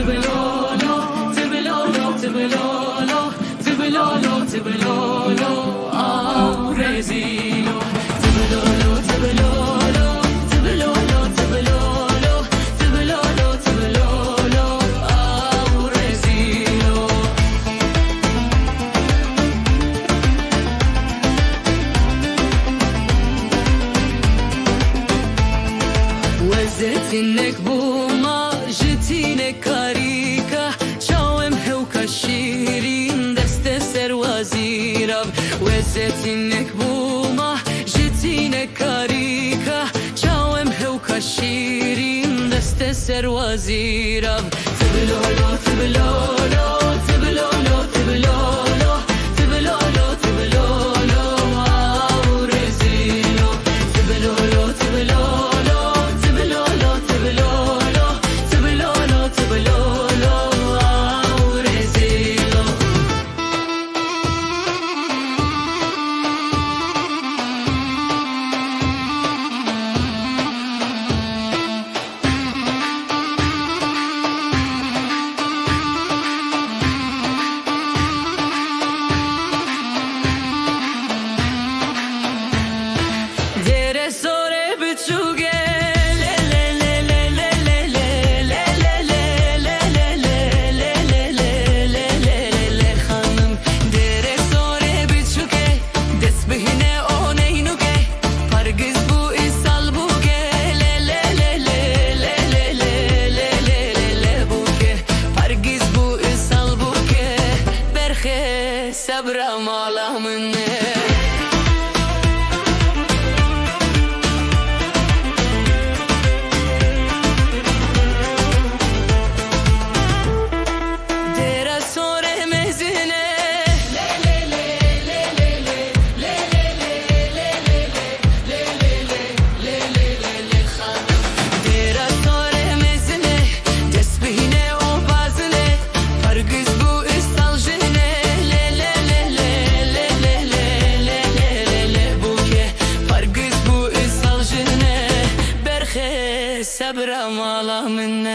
تبلولو تبلولو تبلولو تبلولو تبلولو رزيلو تبلولو تبلولو تبلولو تبلولو تبلولو تبلولو رزيلو وزتنك بوما جتينك كاريكا شاوم هوكا شيرين دست سر وزيراب وزتنك بوما جتينك كاريكا شاوم هوكا شيرين دست سر وزيراب تبلولو تبلولو تبلولو تبلولو تبلولو تبلولو رزيلو تبلولو تبلولو تبلولو تبلولو تبلولو تبلولو رزيلو Dere sore biçuge le le le le le le le le le le le le le le le le le hanım dere sore biçuge desbihine oneynuge pargiz bu isal buge le le le le le le le le le buge pargiz bu isal buge berhe sabra malamne Dera sore mezine le le le le le le le le le le le le hanım Dera sore mezine desbihine o bazine pargiz bu istaljine le le le le le le le buke pargiz bu istaljine berhe sabra malamne